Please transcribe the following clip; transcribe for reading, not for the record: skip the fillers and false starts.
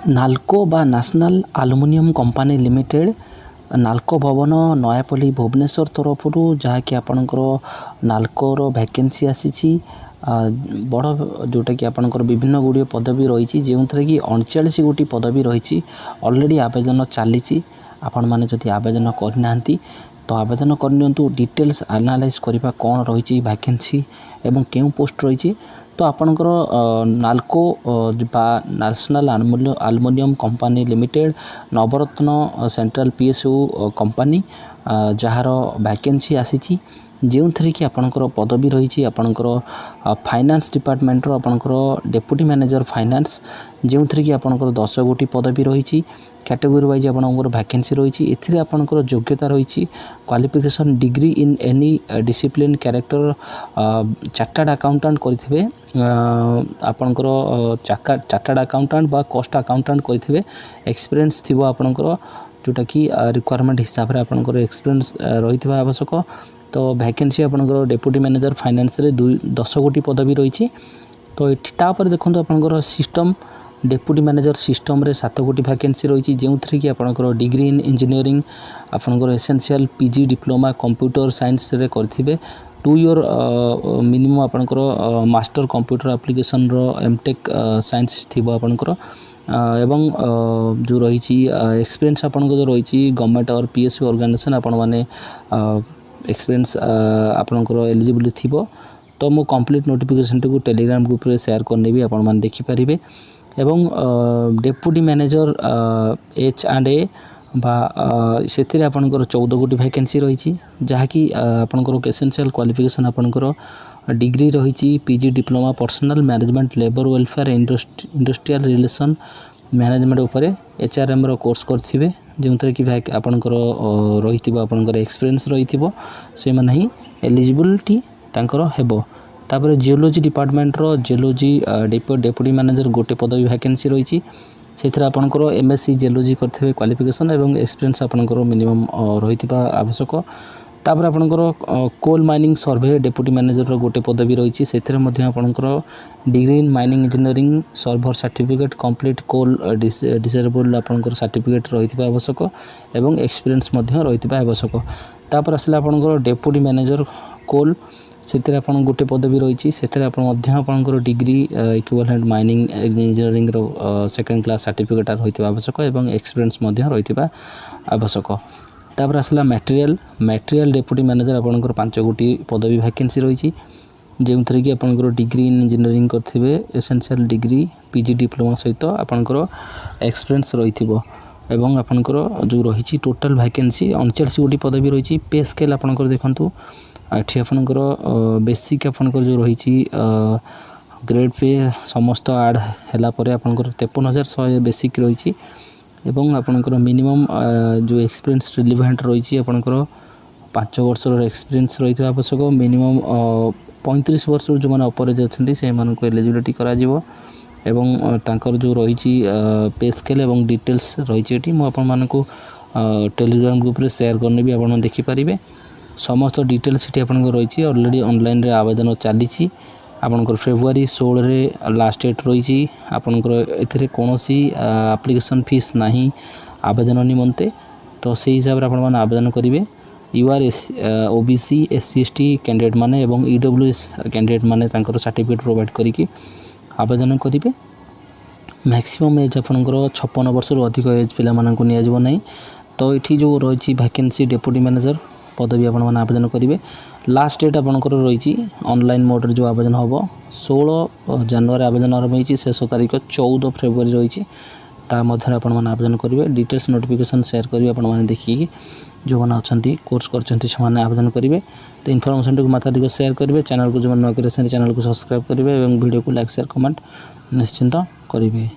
नाल्को बा national aluminium company limited NALCO भवन नयापल्ली भुवनेश्वर तरफ जहाँकि आपणकर नाल्कोर वैकेंसी आसी बड़ जोटा कि आपणकर विभिन्न गुड़िया पदवी रही जो थे कि 39 गोटी पदवी रही ऑलरेडी आवेदन चली आपण मैंने जदि आवेदन करना तो आवेदन करनियंतु डिटेल्स एनालाइज करबा कौन रही वैकेंसी एवं केउ पोस्ट रही तो आपणकर नाल्को बा national aluminium company limited Navratna central PSU company जार वैकेंसी आसी जो थी कि आपणकर पदवी रही आपणकर फाइनेंस डिपार्टमेंट आपणकर डेप्यूटी मैनेजर फाइनेंस जो थी कि आपणकर 10 गोटी पदवी रही कैटेगरी वाइज आपणकर वैकेंसी रही एथिरे आपणकर योग्यता रही qualification degree in any discipline character chartered accountant करथिबे आपणकर चार्टर्ड अकाउंटेंट बा कॉस्ट अकाउंटेंट करथिबे एक्सपीरियंस थिबो आपणकर जोटा कि रिक्वायरमेंट हिसाब रे आपणकर एक्सपीरियंस रहितबा आवश्यक तो वैकेंसी आपणकर डेप्यूटी मैनेजर फाइनेंस रे 10 गोटी पदवी रही तो तापर देखो आपणकर सिस्टम डेप्यूटी मैनेजर सिस्टम रे 7 गोटी वैकेंसी रही जो थी कि आपणकर डिग्री इन इंजीनियरिंग आपणकर essential PG diploma computer science रे करथिबे 2 ईयर मिनिमम आपणकर मास्टर कंप्यूटर एप्लिकेशन रो एमटेक साइंस थिबो आपणकर एवं जो रही एक्सपीरियंस आपणकर जो रही गवर्नमेंट और पीएसयू ऑर्गेनाइजेशन आपण माने एक्सपीरियंस आपणकर एलिजिबल थिबो तो मो कंप्लीट नोटिफिकेशन को टेलीग्राम ग्रुप रे शेयर करने भी आपण मान देखि परिबे एवं डेप्यूटी मैनेजर H&A बा से आपणकर 14 गोटी वैकेंसी रही जहाँकि आपणकर एसेंशियल क्वालिफिकेशन आपणकर डिग्री रही PG diploma personal management labour welfare industrial relation management उपर HRM रो कोर्स करथिबे जो थे कि आपणकर रही आपणकर एक्सपीरियंस रही से माने ही एलिजिबिलिटी तांकर हेबो तापर जियोलॉजी डिपार्टमेंट रो जियोलॉजी डेप्यूटी मैनेजर गोटे पदवी वैकेंसी रही से आपणकर MSc जियोलॉजी करथिबे क्वालिफिकेशन एवं एक्सपीरियंस आपणकर मिनिमम रही आवश्यक तापर आपणकर coal mining survey deputy manager रो गोटे पदवी रही से आपणकर degree in mining engineering surveyor certificate complete coal डिसेबल आपणकर सर्टिफिकेट रही आवश्यक एवं एक्सपीरियंस रही आवश्यक तापर आसला आपणकर डेप्यूटी मैनेजर कोल से गोटे पदवी रही से आपणकर डिग्री इक्विवेलेंट माइनिंग इंजीनियरिंग रो सेकेंड क्लास सर्टिफिकेट रही आवश्यक एवं एक्सपीरियंस रही आवश्यक तापर आसला मटेरियल डेप्यूटी मैनेजर आपणकर 5 गोटी पदवी वैकेंसी रही जो थी कि आपणकर डिग्री इन इंजीनियरिंग करथिबे एसेंशियल डिग्री पीजी डिप्लोमा सहित आपणकर एक्सपीरियंस रही एवं आपणकर जो रही टोटल वैकेंसी 39 गोटी पदवी रही पे स्केल आपणकर देखंतु एठी आपणकर बेसिक आपणकर जो रही ग्रेड पे समस्त ऐड हैला परे आपणकर 53,100 बेसिक रही एवं आपणकर मिनिमम जो एक्सपीरियंस रिलेवेंट रही आपणकर 5 वर्ष एक्सपीरियंस रही आवश्यक मिनिमम 35 वर्ष जो मैंने अपरेज अच्छा से एलिजिबिलिटी करा एवं तांकर जो रही पे स्केल एवं डिटेल्स रही मुझे टेलीग्राम ग्रुप रे शेयर करने भी आप देखिपारे समस्त डिटेल्स ये रही ऑलरेडी ऑनलाइन रे आवेदन चली आपणकर फेब्रुआरी 16 रे लास्ट डेट रही आपणकर एथिरे कोनोसी एप्लिकेशन फीस नहीं आवेदन निमंते तो से हिसाब रे आपण आवेदन करेंगे UR OBC SC ST candidate माने एवं EWS कैंडिडेट माने तांकर सर्टिफिकेट प्रोवाइड करिकी आवेदन करेंगे मैक्सिमम एज आपणकर 56 वर्ष अधिक एज पिला मानकु निया जिवो नहीं तो ये जो रही वैकेंसी डेप्यूटी मैनेजर पदवी आप आवेदन करेंगे लास्ट डेट आपंकर रही ऑनलाइन मोड जो आवेदन हम 16 जनवरी आवेदन आरंभ होती शेष तारीख 14 फेब्रुआरी रही आवेदन करेंगे डिटेल्स नोटिफिकेशन शेयर करेंगे आपने देखिए जो मैंने अच्छा कोर्स कर आवेदन करेंगे तो इनफॉरमेशन को मात्रा शेयर करेंगे चैनल को जो नुआ चैनल को सब्सक्राइब करेंगे और वीडियो को लाइक शेयर कमेंट निश्चिंत करेंगे।